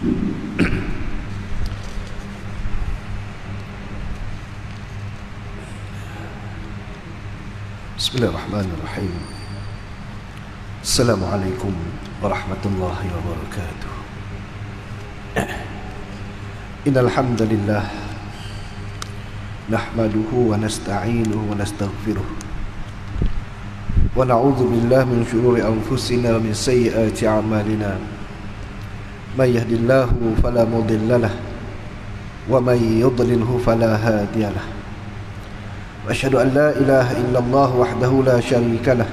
Bismillahirrahmanirrahim. Assalamualaikum warahmatullahi wabarakatuh. Innal hamdalillah nahmaduhu wa nasta'inuhu wa nastaghfiruh wa na'udzu billahi min shururi anfusina wa min sayyiati a'malina. May yahdihillahu fala mudilla lahu wa may yudlilhu fala hadiya lahu. وأشهد أن لا إله إلا الله وحده لا شريك له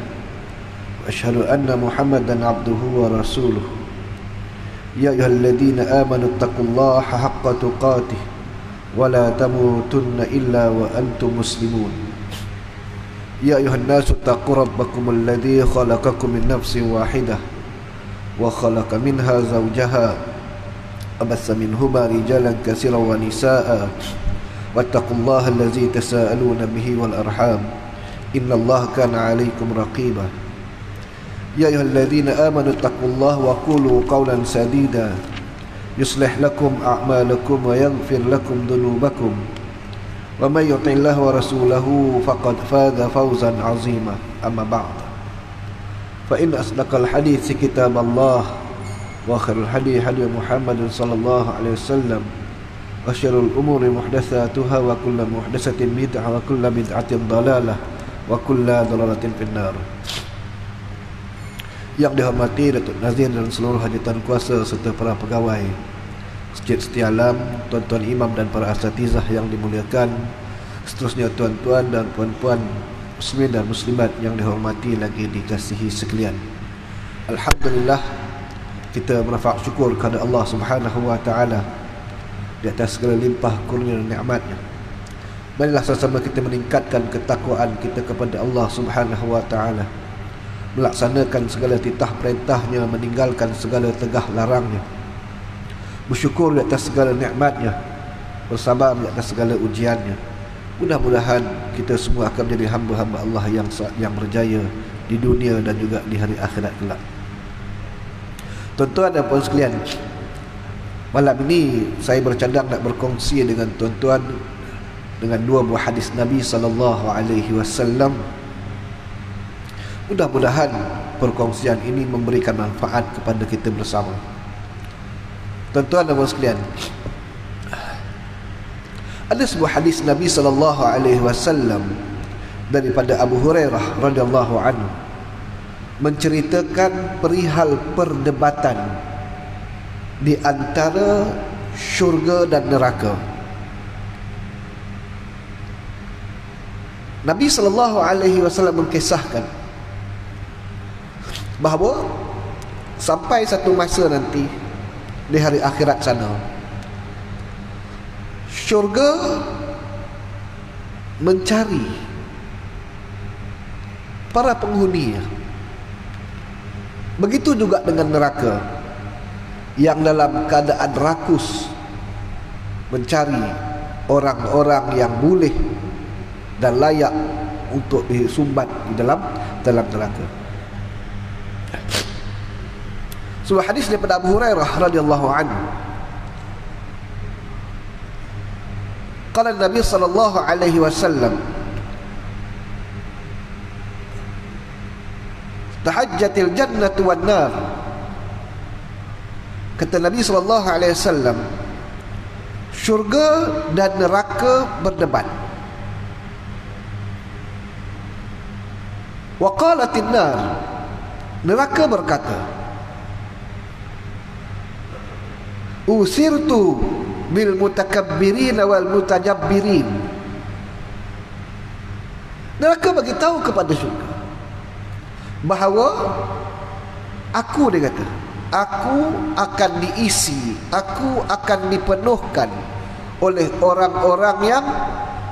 وأشهد أن محمدا عبده ورسوله. يا أيها الذين آمنوا اتقوا الله حق تقاته ولا تموتن إلا وأنتم مسلمون. يا أيها الناس اتقوا ربكم الذي خلقكم من نفس واحدة وخلق منها زوجها وبث منهما رجالا كثيرا ونساء واتقوا الله الذي تساءلون به والأرحام إن الله كان عليكم رقيبا. يا أيها الذين آمنوا اتقوا الله وقولوا قولا سديدا يصلح لكم أعمالكم ويغفر لكم ذنوبكم ومن يطع الله ورسوله فقد فاز فوزا عظيما. أما بعد فإن أصدق الحديث كتاب الله وخير الهدي هدي محمد صلى الله عليه وسلم وشر الأمور محدثاتها وكل محدثة بدعة وكل بدعة ضلالة وكل ضلالة في النار. Yang dihormati Datuk Nazir dan seluruh hajatan kuasa serta para pegawai Masjid Setia Alam, tuan-tuan imam dan para asatizah yang dimuliakan, seterusnya tuan-tuan dan puan-puan muslimin dan muslimat yang dihormati lagi dikasihi sekalian. Alhamdulillah, kita merafak syukur kepada Allah Subhanahu wa taala di atas segala limpah kurnia dan nikmatnya. Marilah sama-sama kita meningkatkan ketakwaan kita kepada Allah Subhanahu wa taala, melaksanakan segala titah perintahnya, meninggalkan segala tegah larangnya, bersyukur di atas segala nikmatnya, bersabar di atas segala ujiannya. Mudah-mudahan kita semua akan menjadi hamba-hamba Allah yang berjaya di dunia dan juga di hari akhirat kelak. Tuan-tuan dan puan sekalian, malam ini saya bercadang nak berkongsi dengan tuan-tuan dengan dua buah hadis Nabi SAW. Mudah-mudahan perkongsian ini memberikan manfaat kepada kita bersama. Tuan-tuan dan puan sekalian, ada sebuah hadis Nabi SAW daripada Abu Hurairah radhiyallahu anhu menceritakan perihal perdebatan di antara syurga dan neraka. Nabi SAW mengkisahkan bahawa sampai satu masa nanti di hari akhirat sana, syurga mencari para penghuninya. Begitu juga dengan neraka yang dalam keadaan rakus mencari orang-orang yang boleh dan layak untuk disumbat di dalam neraka. Sebuah hadis daripada Abu Hurairah radhiyallahu anhu, qala Nabi sallallahu alaihi wasallam, tahajjatil jannatu wan nar. Kata Nabi SAW, syurga dan neraka berdebat. Wa qalatin nar, neraka berkata, usirtu bil mutakabbirin wal mutajabbirin. Neraka bagi tahu kepada syurga bahawa aku, dia kata, aku akan diisi, aku akan dipenuhkan oleh orang-orang yang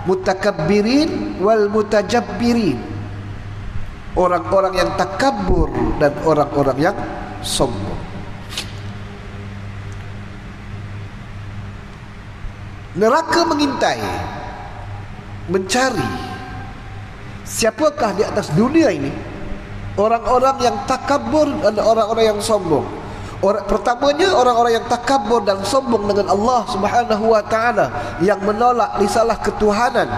mutakabbirin wal mutajabbirin, orang-orang yang takabur dan orang-orang yang sombong. Neraka mengintai, mencari siapakah di atas dunia ini orang-orang yang takabur dan orang-orang yang sombong, Pertamanya orang-orang yang takabur dan sombong dengan Allah Subhanahu wa taala, yang menolak risalah ketuhanan,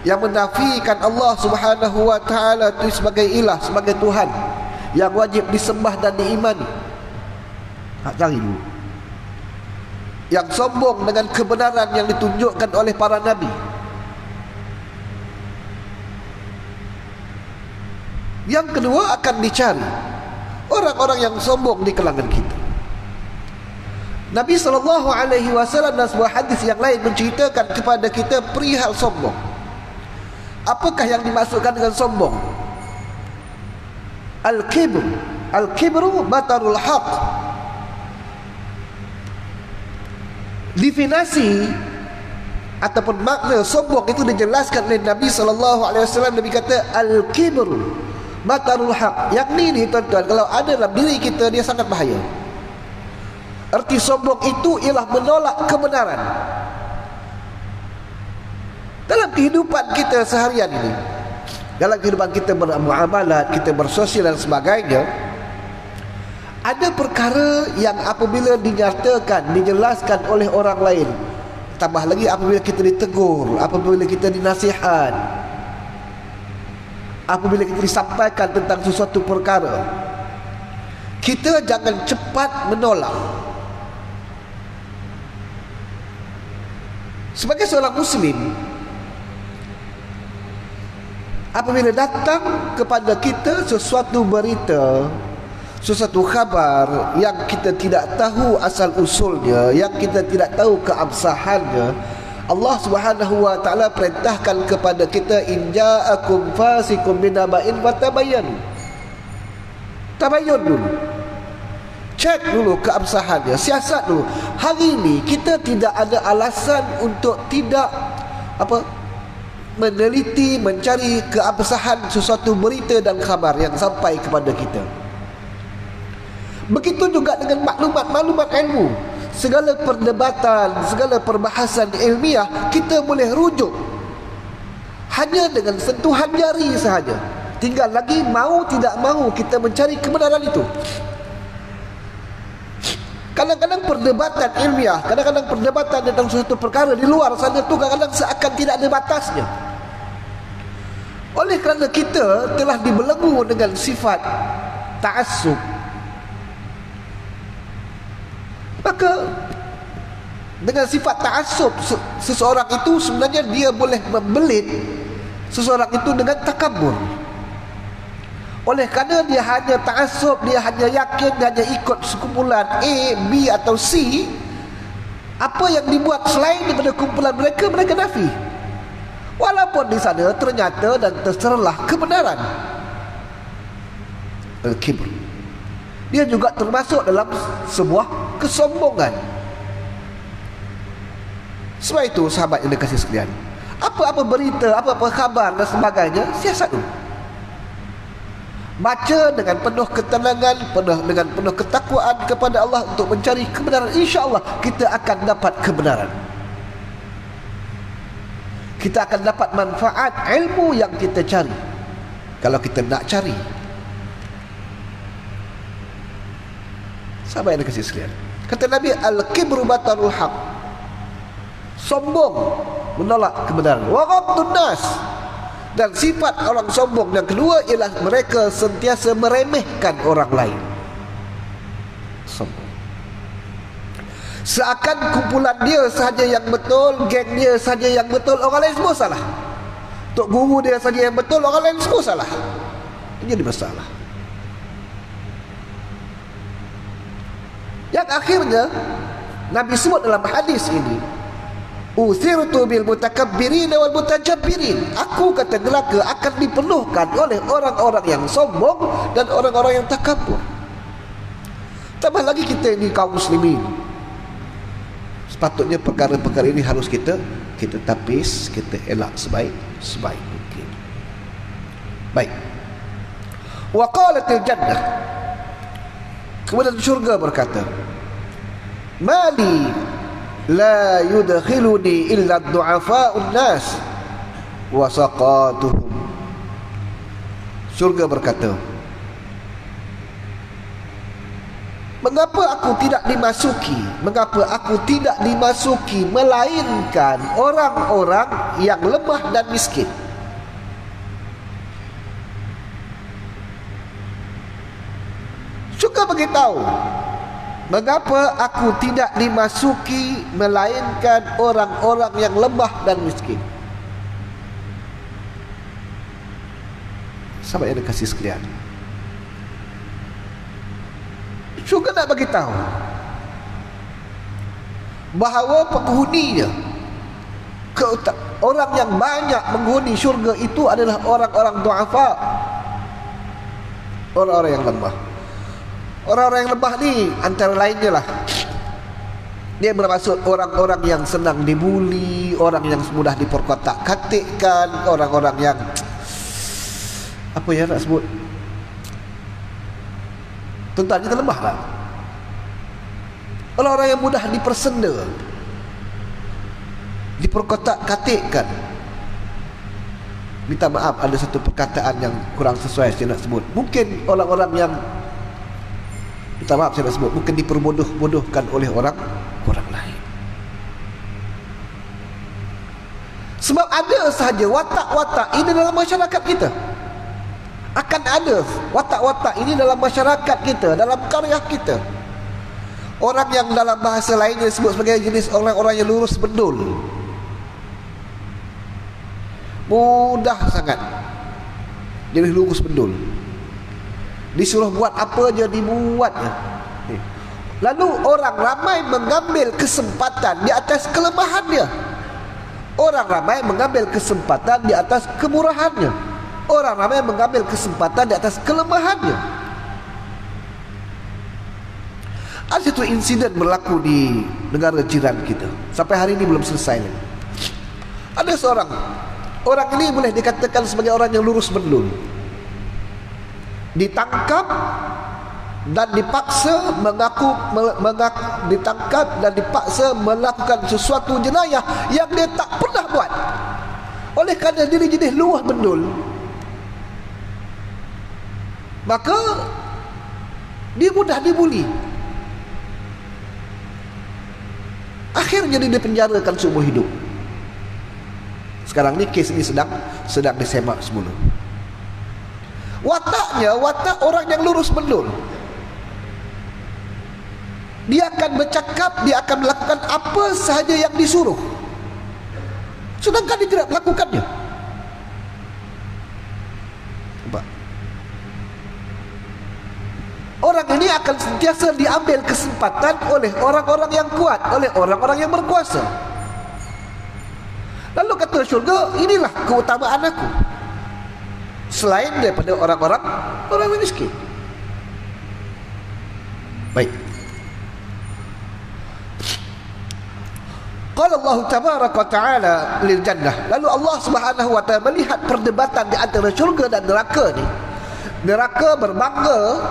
yang menafikan Allah Subhanahu wa taala itu sebagai ilah, sebagai Tuhan yang wajib disembah dan diimani. Tak cari dulu. Yang sombong dengan kebenaran yang ditunjukkan oleh para nabi. Yang kedua akan dicari orang-orang yang sombong di kalangan kita. Nabi SAW dalam sebuah hadis yang lain menceritakan kepada kita perihal sombong. Apakah yang dimaksudkan dengan sombong? Al-kibru batarul haq. Definisi ataupun makna sombong itu dijelaskan oleh Nabi SAW. Nabi kata al-kibru batarul haq. Yang ni tuan-tuan, kalau ada dalam diri kita, dia sangat bahaya. Arti sombong itu ialah menolak kebenaran. Dalam kehidupan kita seharian ini, dalam kehidupan kita bermuamalat, kita bersosial dan sebagainya, ada perkara yang apabila dinyatakan, dijelaskan oleh orang lain, tambah lagi apabila kita ditegur, apabila kita dinasihat, apabila kita disampaikan tentang sesuatu perkara, kita jangan cepat menolak. Sebagai seorang Muslim, apabila datang kepada kita sesuatu berita, sesuatu khabar yang kita tidak tahu asal usulnya, yang kita tidak tahu keabsahannya, Allah Subhanahu wa taala perintahkan kepada kita, in ja'akum fasiqun binaba'in fatabayyanu. Tabayyun dulu. Cek dulu keabsahannya, siasat dulu. Hari ini kita tidak ada alasan untuk tidak meneliti, mencari keabsahan sesuatu berita dan khabar yang sampai kepada kita. Begitu juga dengan maklumat ilmu. Segala perdebatan, segala perbahasan ilmiah, kita boleh rujuk hanya dengan sentuhan jari sahaja. Tinggal lagi mau tidak mau kita mencari kebenaran itu. Kadang-kadang perdebatan ilmiah, kadang-kadang perdebatan tentang suatu perkara di luar sana tu kadang-kadang seakan tidak ada batasnya. Oleh kerana kita telah dibelenggu dengan sifat ta'assub, maka dengan sifat ta'assub, seseorang itu sebenarnya dia boleh membelit seseorang itu dengan takabur. Oleh kerana dia hanya ta'assub, dia hanya yakin, dia hanya ikut sekumpulan A, B atau C, apa yang dibuat selain daripada kumpulan mereka, mereka nafi. Walaupun di sana ternyata dan terserlah kebenaran. Al-kibr, dia juga termasuk dalam sebuah kesombongan. Sebab itu sahabat yang dikasihi sekalian, apa-apa berita, apa-apa khabar dan sebagainya, siasat dulu. Baca dengan penuh ketenangan, dengan penuh ketakwaan kepada Allah untuk mencari kebenaran. InsyaAllah kita akan dapat kebenaran. Kita akan dapat manfaat ilmu yang kita cari. Kalau kita nak cari. Sahabat yang dikasihi sekalian, kata Nabi, al-kibru batarul haq. Sombong menolak kebenaran. Wa ghamdun nas. Dan sifat orang sombong yang kedua ialah mereka sentiasa meremehkan orang lain. Sombong. Seakan kumpulan dia sahaja yang betul, geng dia sahaja yang betul, orang lain semua salah. Tok guru dia sahaja yang betul, orang lain semua salah. Ini jadi masalah. Yang akhirnya Nabi sebut dalam hadis ini, uthirtu bil mutakabbirin wal mutajabbirin. Aku, kata neraka, akan dipenuhkan oleh orang-orang yang sombong dan orang-orang yang takabur. Tambah lagi kita ini kaum muslimin, sepatutnya perkara-perkara ini harus kita tapis, kita elak sebaik mungkin. Baik. Wa qalatil jannah, kemudian syurga berkata, mali la yudkhiluni illa du'afa'un nas wa saqatuhum. Surga berkata, Mengapa aku tidak dimasuki? Mengapa aku tidak dimasuki melainkan orang-orang yang lemah dan miskin? Syurga beritahu, mengapa aku tidak dimasuki melainkan orang-orang yang lemah dan miskin? Sahabat yang dikasihi sekalian, syurga nak bagi tahu bahawa penghuninya, orang yang banyak menghuni syurga itu adalah orang-orang du'afa, orang-orang yang lemah. Orang-orang yang lemah ni antara lainnya lah, dia bermaksud orang-orang yang senang dibuli, orang yang mudah diperkotak-katikkan, orang-orang yang apa ya nak sebut, tuan-tuan kita lemah lah. Orang-orang yang mudah dipersenda, diperkotak-katikkan. Minta maaf, ada satu perkataan yang kurang sesuai saya nak sebut. Mungkin orang-orang yang, minta maaf saya nak sebut, mungkin diperbodoh-bodohkan oleh orang lain. Sebab ada sahaja watak-watak ini dalam masyarakat kita. Akan ada watak-watak ini dalam masyarakat kita, dalam karya kita. Orang yang dalam bahasa lainnya disebut sebagai jenis orang-orang yang lurus bendul. Mudah sangat jadi lurus bendul. Disuruh buat apa je dibuatnya. Lalu orang ramai mengambil kesempatan di atas kelemahannya. Orang ramai mengambil kesempatan di atas kemurahannya. Orang ramai mengambil kesempatan di atas kelemahannya. Ada satu insiden berlaku di negara jiran kita, sampai hari ini belum selesai lagi. Ada seorang, orang ini boleh dikatakan sebagai orang yang lurus bendul, ditangkap dan dipaksa ditangkap dan dipaksa melakukan sesuatu jenayah yang dia tak pernah buat. Oleh kerana diri jenis luah bendul, maka dia mudah dibuli. Akhirnya dia dipenjarakan seumur hidup. Sekarang ni kes ini sedang disemak semula. Wataknya watak orang yang lurus bendul. Dia akan bercakap, dia akan melakukan apa sahaja yang disuruh, sedangkan dia tidak melakukannya. Nampak? Orang ini akan sentiasa diambil kesempatan oleh orang-orang yang kuat, oleh orang-orang yang berkuasa. Lalu kata syurga, inilah keutamaan aku, selain daripada orang-orang yang miskin. Baik. Qala Allah tabaraka wa ta'ala lil jannah. Lalu Allah Subhanahu wa ta'ala melihat perdebatan di antara syurga dan neraka ni. Neraka berbangga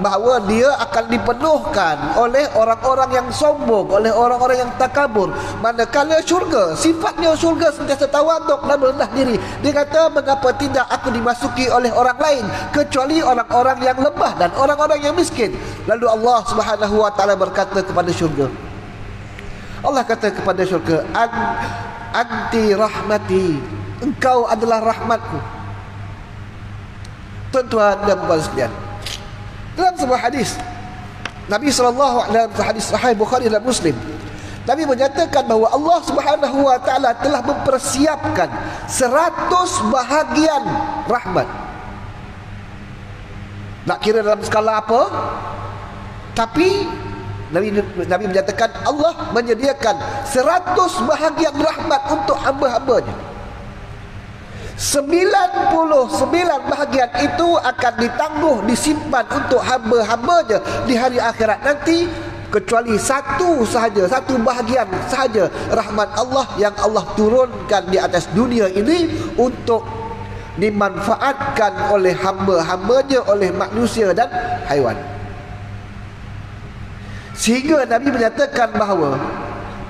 bahawa dia akan dipenuhkan oleh orang-orang yang sombong, oleh orang-orang yang takabur. Manakala syurga, sifatnya syurga sentiasa tawaduk dan merendah diri. Dia kata, mengapa tidak aku dimasuki oleh orang lain kecuali orang-orang yang lemah dan orang-orang yang miskin. Lalu Allah Subhanahu wa ta'ala berkata kepada syurga, Allah kata kepada syurga, anti rahmati, engkau adalah rahmatku. Tuan-tuan dan puan sekalian, dalam sebuah hadis Nabi SAW, dalam hadis Sahih Bukhari dan Muslim, Nabi menyatakan bahawa Allah Subhanahu wa ta'ala telah mempersiapkan 100 bahagian rahmat. Nak kira dalam skala apa? Tapi Nabi menyatakan Allah menyediakan 100 bahagian rahmat untuk hamba-hambanya. 99 bahagian itu akan ditangguh, disimpan untuk hamba-hambanya di hari akhirat nanti, kecuali satu bahagian sahaja rahmat Allah yang Allah turunkan di atas dunia ini untuk dimanfaatkan oleh hamba-hambanya, oleh manusia dan haiwan. Sehingga Nabi menyatakan bahawa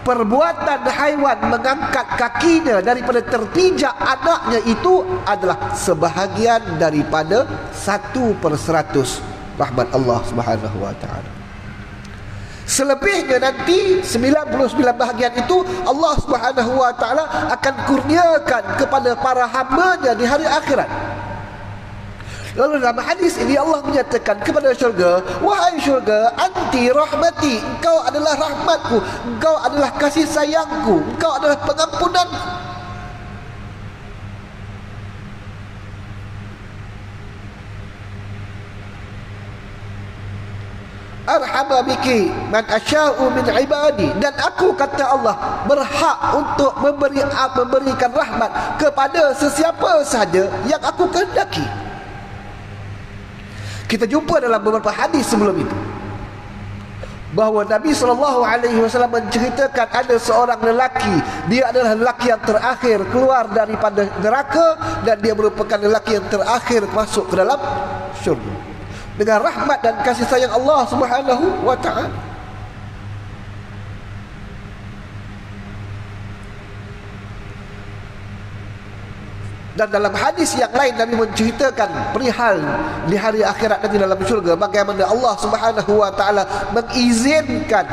perbuatan haiwan mengangkat kakinya daripada terpijak anaknya itu adalah sebahagian daripada 1/100 rahmat Allah Subhanahu wa ta'ala. Selebihnya nanti 99 bahagian itu Allah Subhanahu wa taala akan kurniakan kepada para hamba-Nya di hari akhirat. Lalu dalam hadis ini Allah menyatakan kepada syurga, wahai syurga, anti rahmati, engkau adalah rahmatku, engkau adalah kasih sayangku, engkau adalah pengampunanku. Arhama biki man asya'u min ibadi, dan aku, kata Allah, berhak untuk memberikan rahmat kepada sesiapa sahaja yang aku kehendaki. Kita jumpa dalam beberapa hadis sebelum itu bahawa Nabi SAW menceritakan ada seorang lelaki, dia adalah lelaki yang terakhir keluar daripada neraka, dan dia merupakan lelaki yang terakhir masuk ke dalam syurga dengan rahmat dan kasih sayang Allah Subhanahu wa ta'ala. Dan dalam hadis yang lain Nabi menceritakan perihal di hari akhirat nanti dalam syurga, bagaimana Allah Subhanahu wa ta'ala mengizinkan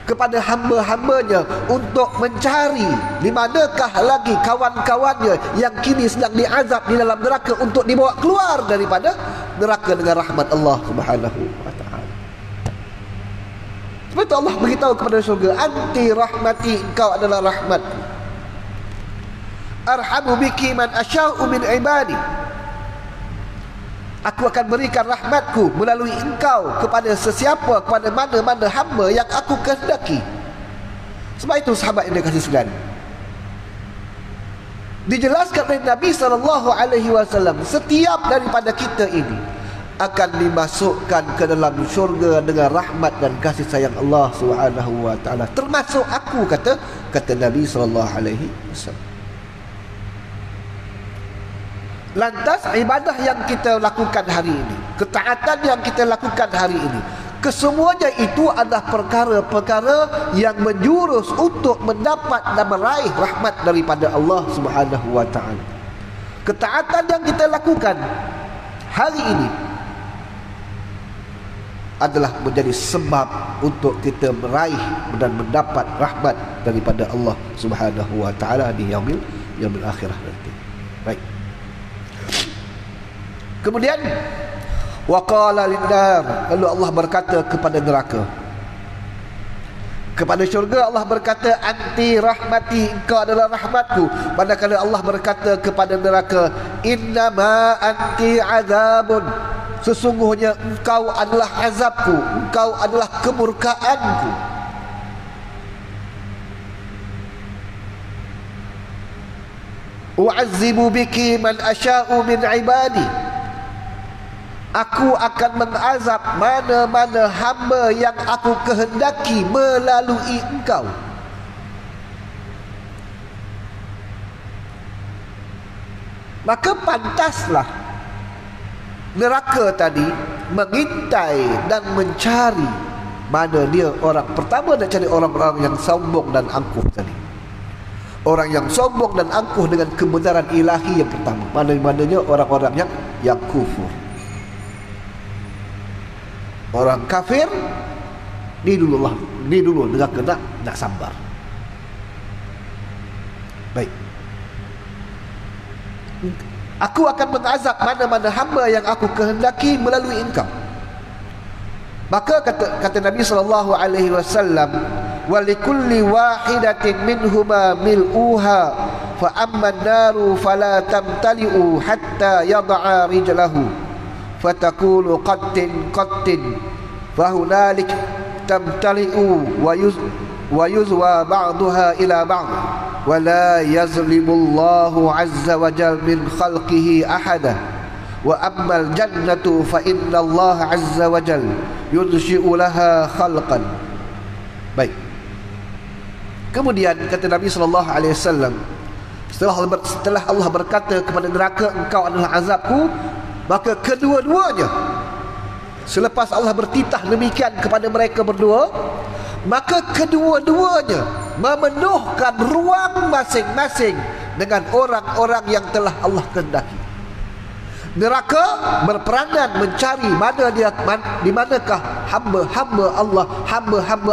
kepada hamba-hambanya untuk mencari di manakah lagi kawan-kawannya yang kini sedang diazab di dalam neraka untuk dibawa keluar daripada neraka dengan rahmat Allah Subhanahu wa ta'ala. Sebab itu Allah beritahu kepada syurga, anti rahmati, engkau adalah rahmatku. Arhamu biki man asya'u min ibadi, aku akan berikan rahmatku melalui engkau kepada sesiapa, kepada mana-mana hamba yang aku kehendaki. Sebab itu sahabat yang dikasihi sekalian, dijelaskan oleh Nabi SAW, setiap daripada kita ini akan dimasukkan ke dalam syurga dengan rahmat dan kasih sayang Allah Subhanahu wa ta'ala, termasuk aku, kata Nabi SAW. Lantas ibadah yang kita lakukan hari ini, ketaatan yang kita lakukan hari ini, kesemuanya itu adalah perkara-perkara yang menjurus untuk mendapat dan meraih rahmat daripada Allah Subhanahu wa ta'ala. Ketaatan yang kita lakukan hari ini adalah menjadi sebab untuk kita meraih dan mendapat rahmat daripada Allah Subhanahu wa ta'ala di yaumil akhirah nanti. Baik. Kemudian waqala lin-nar, lalu Allah berkata kepada neraka. Kepada syurga Allah berkata, anti rahmati, engkau adalah rahmatku. Manakala Allah berkata kepada neraka, innama anti azabun, sesungguhnya engkau adalah azabku, engkau adalah kemurkaanku. U'azzibu biki man asya'u min ibadi, aku akan mengazab mana-mana hamba yang aku kehendaki melalui engkau. Maka pantaslah neraka tadi mengintai dan mencari mana dia orang pertama, dan cari orang-orang yang sombong dan angkuh tadi. Orang yang sombong dan angkuh dengan kebenaran ilahi yang pertama, mana-mananya orang-orang yang kufur. Orang kafir ni dulu neraka nak sabar. Baik. Aku akan mengazab mana-mana hamba yang aku kehendaki melalui engkau. Maka kata Nabi SAW, wa likulli wahidatin minhuma mil'uha fa amma an-naru fala tamtali'u hatta yad'a rijlahu fatakulu qattin fahunalik tamtali'u wa yuzwa ba'daha ila ba'd wa la yazlimullahu azza wa jal min khalqihi ahada wa ammal jannatu fa inna Allah azza wa jal yunshi'u laha khalqan. Baik. Kemudian kata Nabi SAW, setelah Allah berkata kepada neraka, engkau adalah azabku, maka kedua-duanya, selepas Allah bertitah demikian kepada mereka berdua, maka kedua-duanya memenuhkan ruang masing-masing dengan orang-orang yang telah Allah kehendaki. Neraka berperanan mencari di manakah hamba-hamba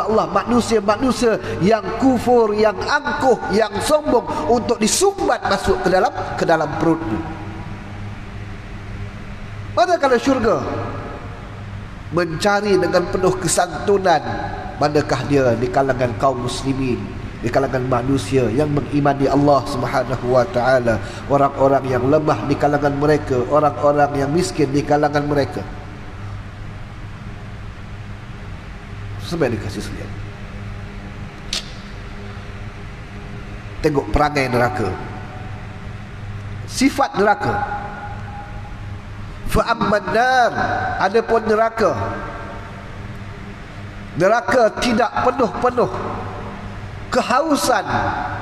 Allah, manusia-manusia yang kufur, yang angkuh, yang sombong, untuk disumbat masuk ke dalam perutnya. Manakala syurga mencari dengan penuh kesantunan, manakah dia di kalangan kaum muslimin, di kalangan manusia yang mengimani Allah Subhanahu wa taala, orang-orang yang lemah di kalangan mereka, orang-orang yang miskin di kalangan mereka. Sampai dikasih sekalian, tengok perangai neraka, sifat neraka. Fa amman nar, adapun neraka tidak penuh-penuh kehausan,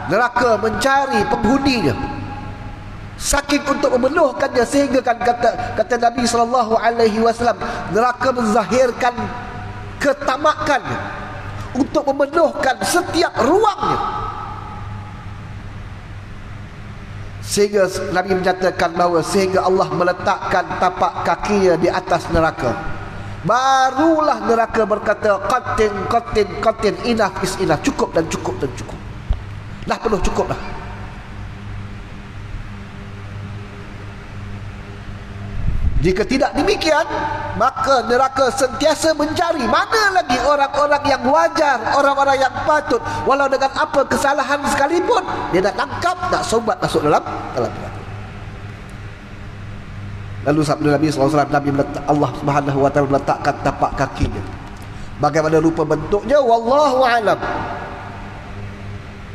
neraka mencari penghuninya, saking untuk memenuhkannya, sehingga kan kata Nabi SAW, neraka menzahirkan ketamakan untuk memenuhkan setiap ruangnya. Sehingga Nabi menyatakan bahawa sehingga Allah meletakkan tapak kakinya di atas neraka, barulah neraka berkata, qatin, enough is enough, cukup dan cukup dan cukup, dah penuh, cukup dah. Jika tidak demikian, maka neraka sentiasa mencari mana lagi orang-orang yang wajar, orang-orang yang patut, walau dengan apa kesalahan sekalipun, dia nak tangkap, nak sobat masuk dalam neraka. Lalu sabda Nabi SAW, Allah Subhanahu wa taala meletakkan tapak kakinya. Bagaimana rupa bentuknya, wallahu alam.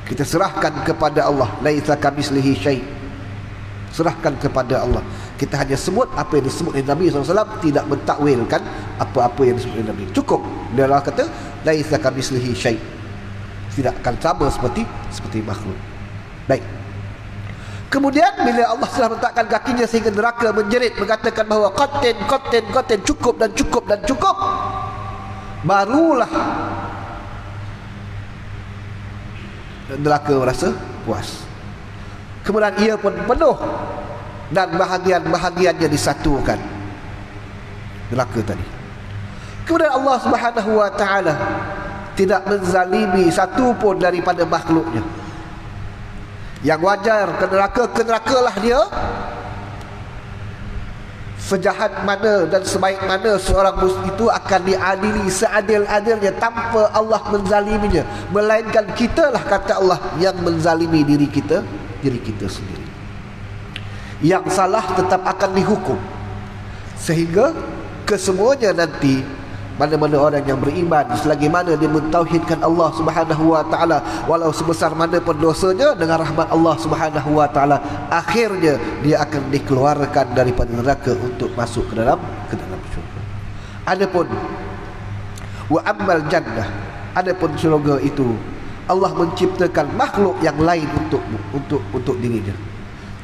Kita serahkan kepada Allah. Laisa kamitslihi syai'. Serahkan kepada Allah. Kita hanya sebut apa yang disebut oleh Nabi SAW, tidak mentakwilkan apa-apa yang disebut oleh Nabi. Cukup. Dia Allah kata, laisa kamitslihi syai'. Tidak akan sama seperti makhluk. Baik. Kemudian bila Allah telah meletakkan kakinya sehingga neraka menjerit, mengatakan bahawa qatin, cukup dan cukup dan cukup, barulah neraka merasa puas. Kemudian ia pun penuh dan bahagian-bahagiannya disatukan, neraka tadi. Kemudian Allah Subhanahu wa taala tidak menzalimi satu pun daripada makhluknya. Yang wajar ke nerakalah dia. Sejahat mana dan sebaik mana seorang muslim itu akan diadili seadil-adilnya tanpa Allah menzaliminya, melainkan kitalah, kata Allah, yang menzalimi diri kita sendiri. Yang salah tetap akan dihukum, sehingga kesemuanya nanti, mana-mana orang yang beriman, selagi mana dia mentauhidkan Allah Subhanahu wa taala, walau sebesar mana pun dosanya, dengan rahmat Allah Subhanahu wa taala, akhirnya dia akan dikeluarkan daripada neraka untuk masuk ke dalam syurga. Adapun wa ammal jannah, adapun syurga itu, Allah menciptakan makhluk yang lain untuk dirinya.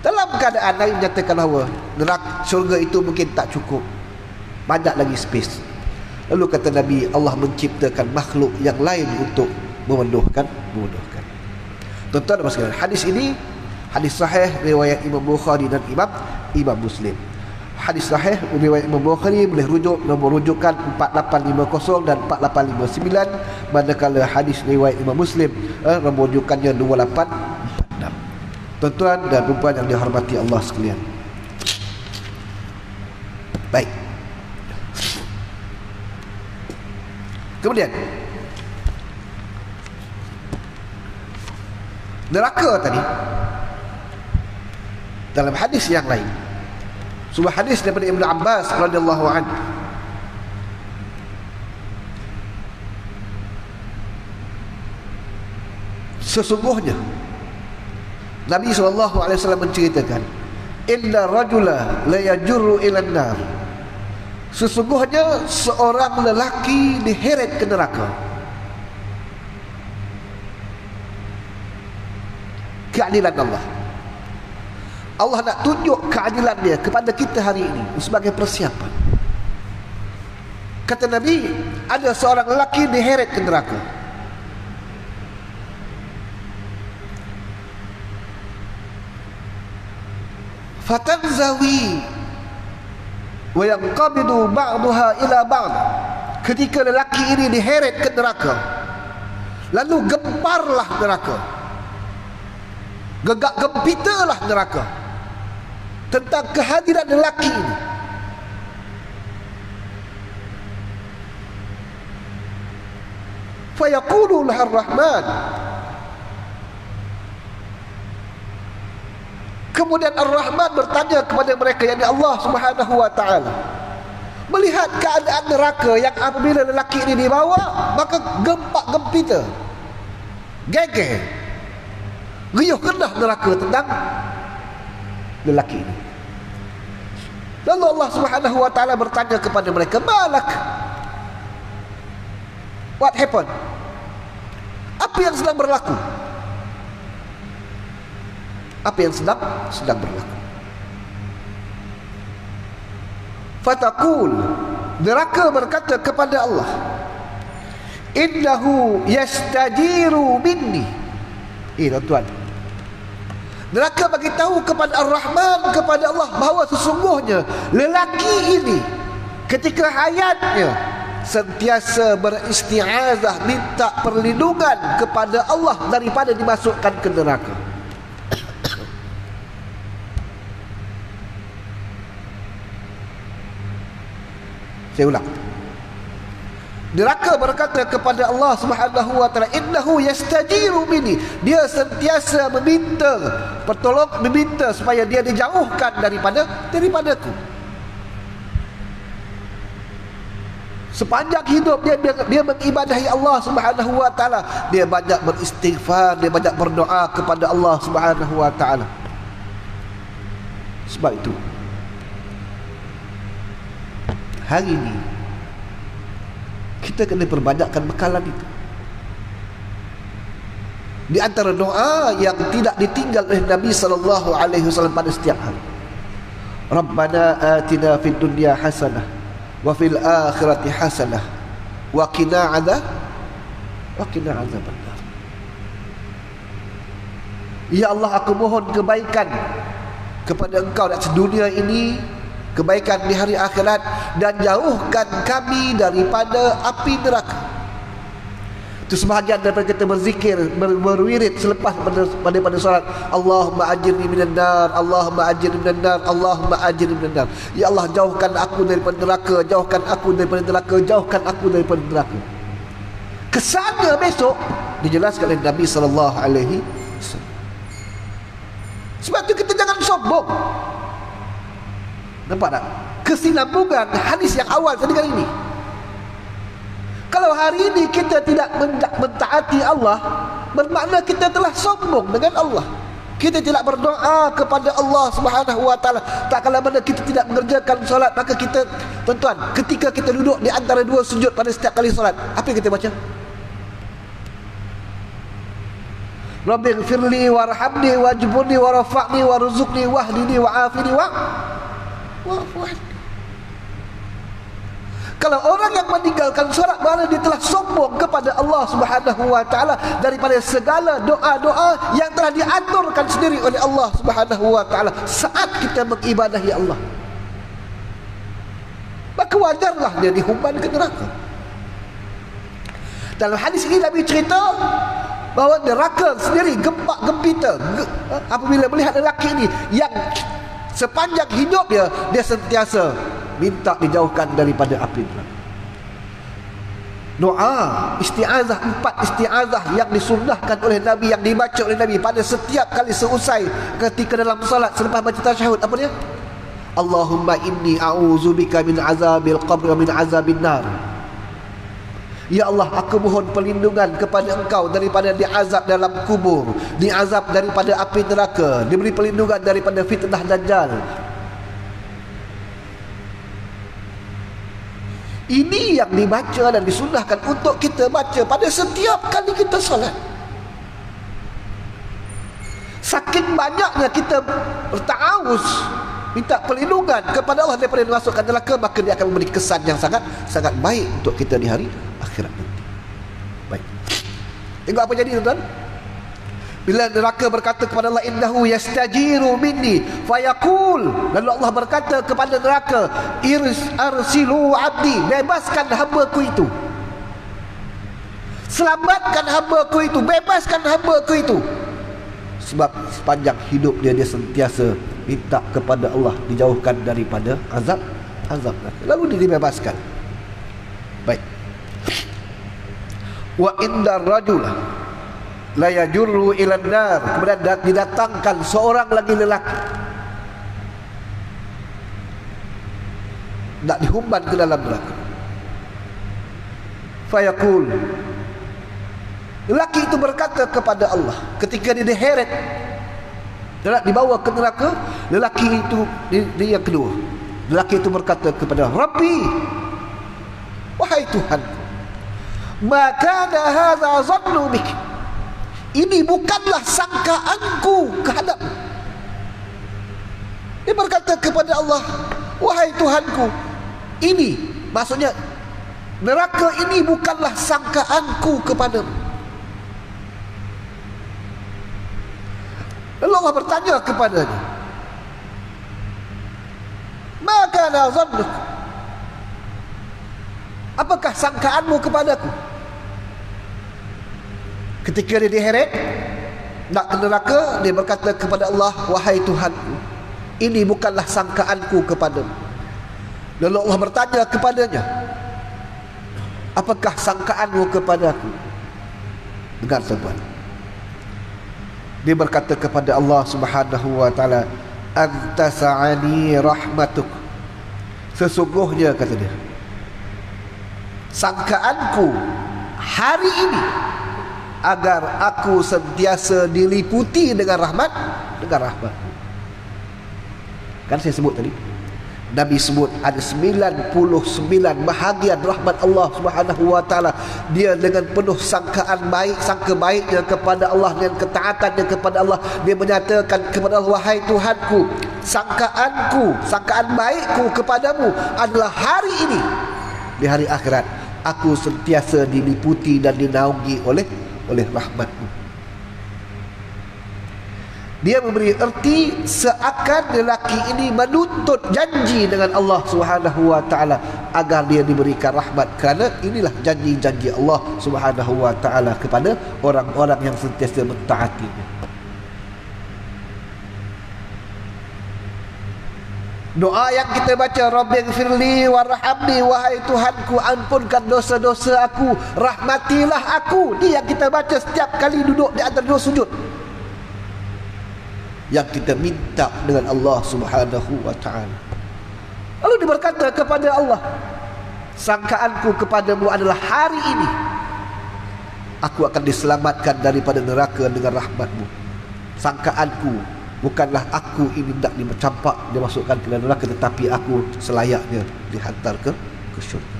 Dalam keadaan lain menyatakan bahawa neraka syurga itu mungkin tak cukup, banyak lagi space. Lalu kata Nabi, Allah menciptakan makhluk yang lain untuk memenuhkan. Tuan-tuan dan sekalian, hadis ini hadis sahih riwayat Imam Bukhari dan Imam Muslim. Hadis sahih riwayat Imam Bukhari boleh rujuk nombor rujukan 4850 dan 4859, manakala hadis riwayat Imam Muslim nombor rujukannya 2846. Tuan-tuan dan puan yang dihormati Allah sekalian. Baik. Kemudian neraka tadi, dalam hadis yang lain, sebuah hadis daripada Ibnu Abbas radhiyallahu anhu, sesungguhnya Nabi SAW menceritakan, inna rajula la yajurru ila an-nar, sesungguhnya seorang lelaki diheret ke neraka. Keadilan Allah, Allah nak tunjuk keadilan dia kepada kita hari ini sebagai persiapan. Kata Nabi, ada seorang lelaki diheret ke neraka. Fatanzawi wa yanqabidu ba'daha ila ba'd. Ketika lelaki ini diheret ke neraka, lalu gemparlah neraka, gegak gempitalah neraka tentang kehadiran lelaki ini. Fayaqulu lahar rahman, kemudian Ar-Rahman bertanya kepada mereka, yakni Allah Subhanahu wa taala, melihat keadaan neraka yang apabila lelaki ini dibawa, maka gempak gempita, geger, riuh kendah neraka tentang lelaki ini. Lalu Allah Subhanahu wa taala bertanya kepada mereka, malak, what happened? Apa yang sedang berlaku? Apa yang sedang berlaku? Fataqul, neraka berkata kepada Allah, innahu yastajiru minni. Tuan-tuan, neraka bagi tahu kepada Ar-Rahman, kepada Allah, bahawa sesungguhnya lelaki ini ketika hayatnya sentiasa beristiazah, minta perlindungan kepada Allah daripada dimasukkan ke neraka. Saya ulang. Neraka berkata kepada Allah Subhanahu wa taala, innahu yastajiru minni, dia sentiasa meminta pertolongan, meminta supaya dia dijauhkan daripadaku. Sepanjang hidup dia mengibadahi Allah Subhanahu wa taala, dia banyak beristighfar, dia banyak berdoa kepada Allah Subhanahu wa taala. Sebab itu hari ini kita kena perbanyakkan bekalan itu. Di antara doa yang tidak ditinggal oleh Nabi sallallahu alaihi wasallam pada setiap hari, Rabbana atina fid dunya hasanah wa fil akhirati hasanah wa qina adzabannar. Ya Allah, aku mohon kebaikan kepada Engkau di dunia ini, kebaikan di hari akhirat, dan jauhkan kami daripada api neraka. Itu sebahagian daripada kita berzikir, berwirid selepas pada solat. Allahumma ajirni minan nar, Allahumma ajirni minan nar, Allahumma ajirni minan nar. Ya Allah, jauhkan aku daripada neraka, jauhkan aku daripada neraka, jauhkan aku daripada neraka. Kesannya besok dijelaskan oleh Nabi sallallahu alaihi wasallam. Sebab itu kita jangan sombong. Nampak tak kesinambungan hadis yang awal tadi kali ini? Kalau hari ini kita tidak mentaati Allah, bermakna kita telah sombong dengan Allah. Kita tidak berdoa kepada Allah Subhanahu wa taala. Tak kala mana kita tidak mengerjakan solat, maka kita, tuan-tuan, ketika kita duduk di antara dua sujud pada setiap kali solat, apa yang kita baca? Rabbighfirli warhamni wajburni warfa'ni warzuqni wahdini wa'afini wa'fu anni. Kalau orang yang meninggalkan solat, berarti dia telah sombong kepada Allah Subhanahu wa taala daripada segala doa-doa yang telah diaturkan sendiri oleh Allah Subhanahu wa taala saat kita mengibadahi Allah. Maka wajarlah dia dihumban ke neraka. Dalam hadis ini Nabi cerita bahawa neraka sendiri gempak gempita apabila melihat lelaki ini yang sepanjang hidupnya dia sentiasa minta dijauhkan daripada api neraka. Doa isti'azah, 4 isti'azah yang disunnahkan oleh Nabi, yang dibaca oleh Nabi pada setiap kali seusai ketika dalam salat selepas baca tasyahud. Apa dia? Allahumma inni a'udzubika min azabil qabr wa min azabin nar. Ya Allah, aku mohon perlindungan kepada Engkau daripada diazab dalam kubur, diazab daripada api neraka, diberi perlindungan daripada fitnah Dajjal. Ini yang dibaca dan disunnahkan untuk kita baca pada setiap kali kita solat. Saking banyaknya kita berta'awuz, minta perlindungan kepada Allah daripada dimasukkan neraka, maka dia akan memberi kesan yang sangat baik untuk kita di hari akhirat nanti. Baik. Tengok apa jadi, tuan-tuan. Bila neraka berkata kepada Allah, innahu yastajiru minni fayaqul, lalu Allah berkata kepada neraka, arsilu abdi, bebaskan hamba-Ku itu, selamatkan hamba-Ku itu, bebaskan hamba-Ku itu. Sebab sepanjang hidup dia sentiasa minta kepada Allah dijauhkan daripada azab neraka, lalu dia dibebaskan. Baik. Wa indar rajulah la yajurru ilan nar, kemudian didatangkan seorang lagi lelaki nak dihumban ke dalam neraka. Fayaqul, lelaki itu berkata kepada Allah ketika dia diheret dan dibawa ke neraka. Lelaki itu dia yang kedua, lelaki itu berkata kepada Rabbi, wahai Tuhan, maka hadza zannu bik, ini bukanlah sangkaanku kehadap. Dia berkata kepada Allah, wahai Tuhanku, ini maksudnya neraka ini bukanlah sangkaanku kepadamu. Lalu Allah bertanya kepadanya, maka nazannuk, apakah sangkaanmu kepadaku? Ketika dia diheret nak ke neraka, dia berkata kepada Allah, wahai Tuhanku, ini bukanlah sangkaanku kepadamu. Lalu Allah bertanya kepadanya, apakah sangkaanmu kepadaku? Dengar tuan-tuan, dia berkata kepada Allah Subhanahu wa taala, anta sa'ani rahmatuk, sesungguhnya, kata dia, sangkaanku hari ini agar aku sentiasa diliputi dengan rahmat, kan saya sebut tadi, Nabi sebut ada 99 bahagian rahmat Allah Subhanahu wa taala. Dia dengan penuh sangkaan baik, sangka baiknya kepada Allah, dengan ketaatannya kepada Allah, dia menyatakan kepada Allah, wahai Tuhanku, sangkaan baikku kepadamu adalah hari ini, di hari akhirat aku sentiasa diliputi dan dinaungi oleh rahmat-Mu. Dia memberi erti seakan lelaki ini menuntut janji dengan Allah Subhanahu wa taala agar dia diberikan rahmat, kerana inilah janji-janji Allah Subhanahu wa taala kepada orang-orang yang sentiasa mentaatinya. Doa yang kita baca, Rabbighfirli warhamni, wahai Tuhanku, ampunkan dosa-dosa aku, rahmatilah aku, ni yang kita baca setiap kali duduk di antara dua sujud, yang kita minta dengan Allah Subhanahu wa taala. Lalu dia berkata kepada Allah, sangkaanku kepadamu adalah hari ini aku akan diselamatkan daripada neraka dengan rahmat-Mu. Sangkaanku bukanlah aku ini tidak dicampak, dimasukkan ke dalam neraka, tetapi aku selayaknya dihantar ke syurga.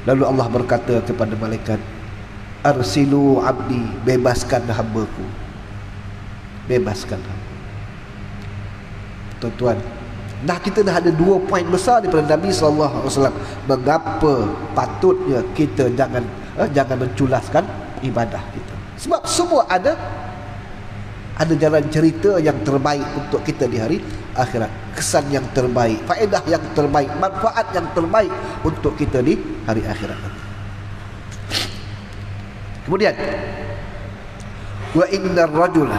Lalu Allah berkata kepada malaikat, arsilu abdi, bebaskan hamba-Ku, bebaskan hamba. Tuan-tuan, kita dah ada 2 poin besar daripada Nabi SAW. Mengapa patutnya kita jangan menculaskan ibadah kita? Sebab semua ada jalan cerita yang terbaik untuk kita di hari akhirat, kesan yang terbaik, faedah yang terbaik, manfaat yang terbaik untuk kita di hari akhirat. Kemudian, wa innar rajula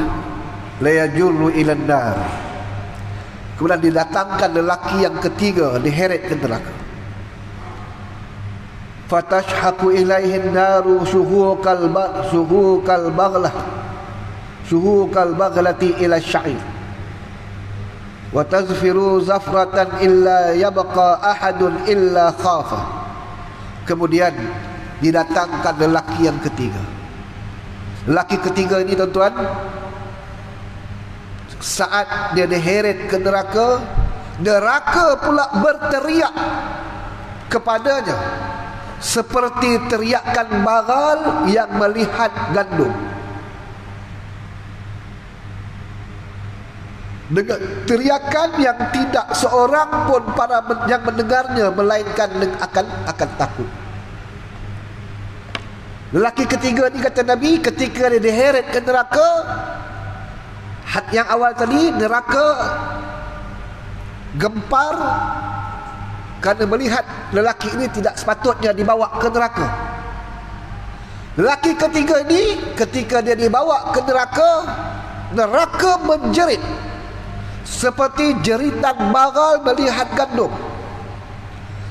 la yajurru ila an-nar, kemudian didatangkan lelaki yang ketiga, diheret ke neraka. Fatashhaku ilaihi an-naru suhukal baghlati ila sya'ir wa tazfiru zafratan illa yabqa ahadun illa khafa. Kemudian didatangkan lelaki yang ketiga. Lelaki ketiga ini, tuan-tuan, saat dia diheret ke neraka, neraka pula berteriak kepadanya seperti teriakan bagal yang melihat gandum, dengan teriakan yang tidak seorang pun yang mendengarnya melainkan akan takut. Lelaki ketiga ni kata Nabi, ketika dia diheret ke neraka, yang awal tadi neraka gempar kerana melihat lelaki ini tidak sepatutnya dibawa ke neraka. Lelaki ketiga ini ketika dia dibawa ke neraka, neraka menjerit seperti jeritan bagal melihat gandum.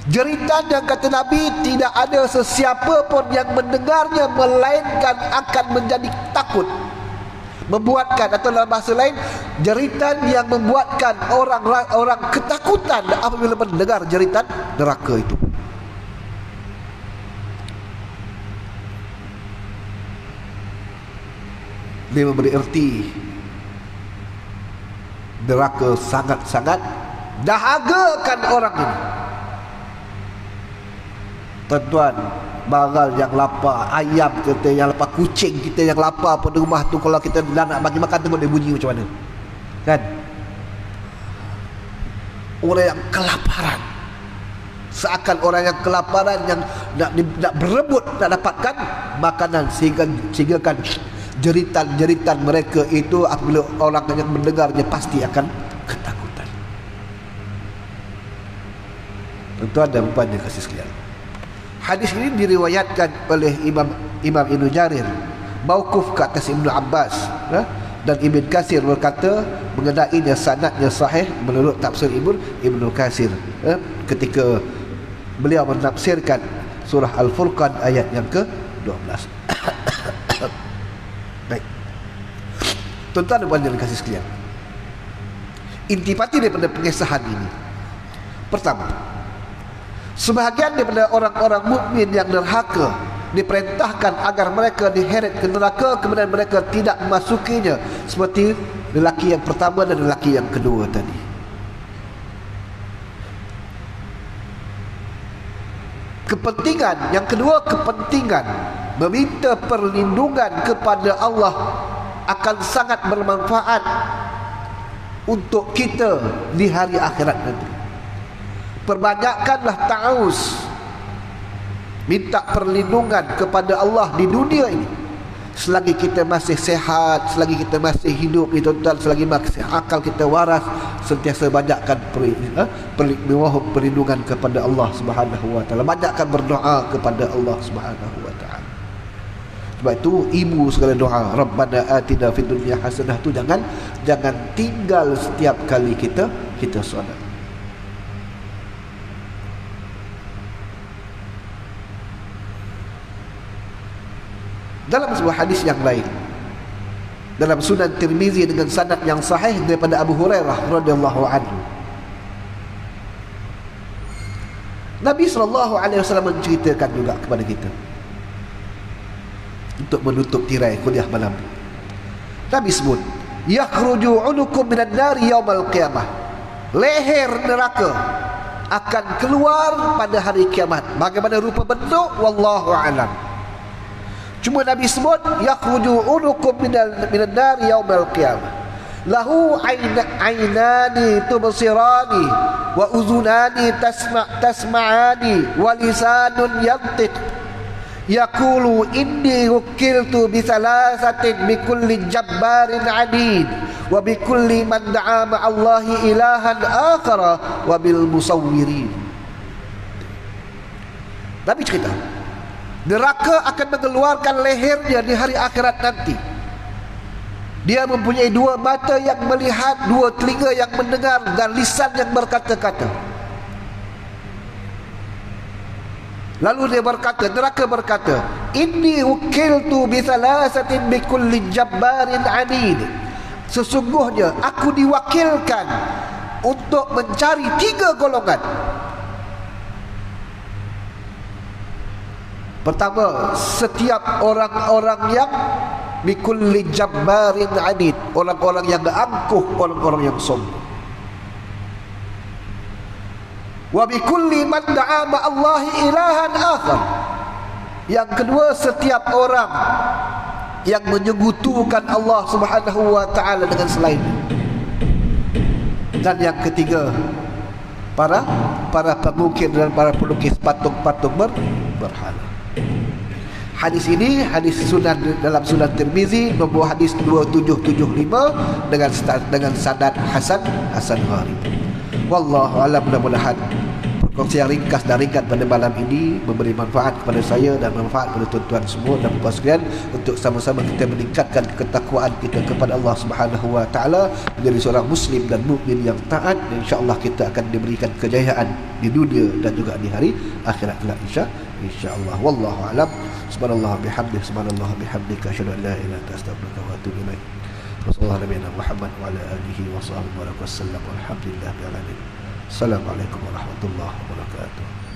Jeritan yang kata Nabi tidak ada sesiapa pun yang mendengarnya melainkan akan menjadi takut, membuatkan, atau dalam bahasa lain, jeritan yang membuatkan orang ketakutan apabila mendengar jeritan neraka itu. Dia memberi erti neraka sangat-sangat dahagakan orang ini. Tuan-tuan, bagal yang lapar, ayam kita yang lapar, kucing kita yang lapar pada rumah tu, kalau kita nak bagi makan, tengok dia bunyi macam mana, kan? Orang yang kelaparan, seakan orang yang kelaparan yang nak berebut nak dapatkan makanan, sehingga kan jeritan-jeritan mereka itu apabila orang yang mendengarnya pasti akan ketakutan. Tuan-tuan dan puan yang kasih sekalian, hadis ini diriwayatkan oleh Imam Ibn Jarir, mauquf ke atas Ibn Abbas, dan Ibn Katsir berkata mengenainya sanadnya sahih menurut tafsir Ibn Katsir, ketika beliau menafsirkan surah Al-Furqan ayat yang ke-12. Baik, tuan-tuan dan puan yang dikasihi sekalian, intipati daripada pengesahan ini, pertama, sebahagian daripada orang-orang mukmin yang derhaka diperintahkan agar mereka diheret ke neraka, kemudian mereka tidak memasukinya, seperti lelaki yang pertama dan lelaki yang kedua tadi. Kepentingan yang kedua, kepentingan meminta perlindungan kepada Allah akan sangat bermanfaat untuk kita di hari akhirat nanti. Perbanyakkanlah ta'awuz, minta perlindungan kepada Allah di dunia ini, selagi kita masih sehat, selagi kita masih hidup ni tuan-tuan, selagi masih akal kita waras, sentiasa banyakkan memohon perlindungan kepada Allah Subhanahu wa taala, banyakkan berdoa kepada Allah Subhanahu wa taala. Sebab itu ibu segala doa, Rabbana atina fid dunya hasanah, tu jangan tinggal setiap kali kita solat. Dalam sebuah hadis yang lain, dalam Sunan Tirmizi dengan sanad yang sahih daripada Abu Hurairah radhiyallahu anhu, Nabi SAW menceritakan juga kepada kita untuk menutup tirai kuliah malam. Nabi sebut, yakhruju unukum minan nari yaumal qiyamah, leher neraka akan keluar pada hari kiamat. Bagaimana rupa bentuk, wallahu alam. Cuma Nabi sebut yakhruju unukum minan nari yaumal qiyamah, lahu aynani tubsirani wa uzunani tasma'ani wa lisanun yantiq, yaqulu inni wukiltu bi thalathatin bi kulli jabbarin adid wa bi kulli man da'a ma'allahi ilahan akhara wa bil musawwirin. Nabi cerita neraka akan mengeluarkan lehernya di hari akhirat nanti. Dia mempunyai dua mata yang melihat, dua telinga yang mendengar, dan lisan yang berkata-kata. Lalu dia berkata, neraka berkata, inni wukiltu bi thalathatin bi kulli jabbarin anid, sesungguhnya aku diwakilkan untuk mencari tiga golongan. Pertama, setiap orang-orang yang bikulli jabbarin anid, orang-orang yang angkuh, orang-orang yang sombong. Wa bikulli man da'a ma'allahi ilahan akhar, yang kedua, setiap orang yang menyekutukan Allah Subhanahu wa taala dengan selain. Dan yang ketiga, para pengukir dan para pelukis patung-patung berhala. Hadis ini hadis sunan dalam Sunan Tirmizi nombor hadis 2775 dengan sanad hasan gharib. Wallahu a'lam. Mudah-mudahan perkongsian ringkas dan ringan pada malam ini memberi manfaat kepada saya dan manfaat kepada tuan-tuan semua dan puan sekalian, untuk sama-sama kita meningkatkan ketakwaan kita kepada Allah Subhanahu wa taala, menjadi seorang muslim dan mukmin yang taat, dan insya-Allah kita akan diberikan kejayaan di dunia dan juga di hari akhirat kelak insya-Allah. Wallahu a'lam. Subhanallah bihamdihi asyhadu an la ilaha illa anta astaghfiruka wa atubu ilaik. Wassallallahu nabiyana Muhammad wa ala alihi wa sahbihi wa sallam. Walhamdulillahirabbil alamin. Assalamualaikum warahmatullahi wabarakatuh.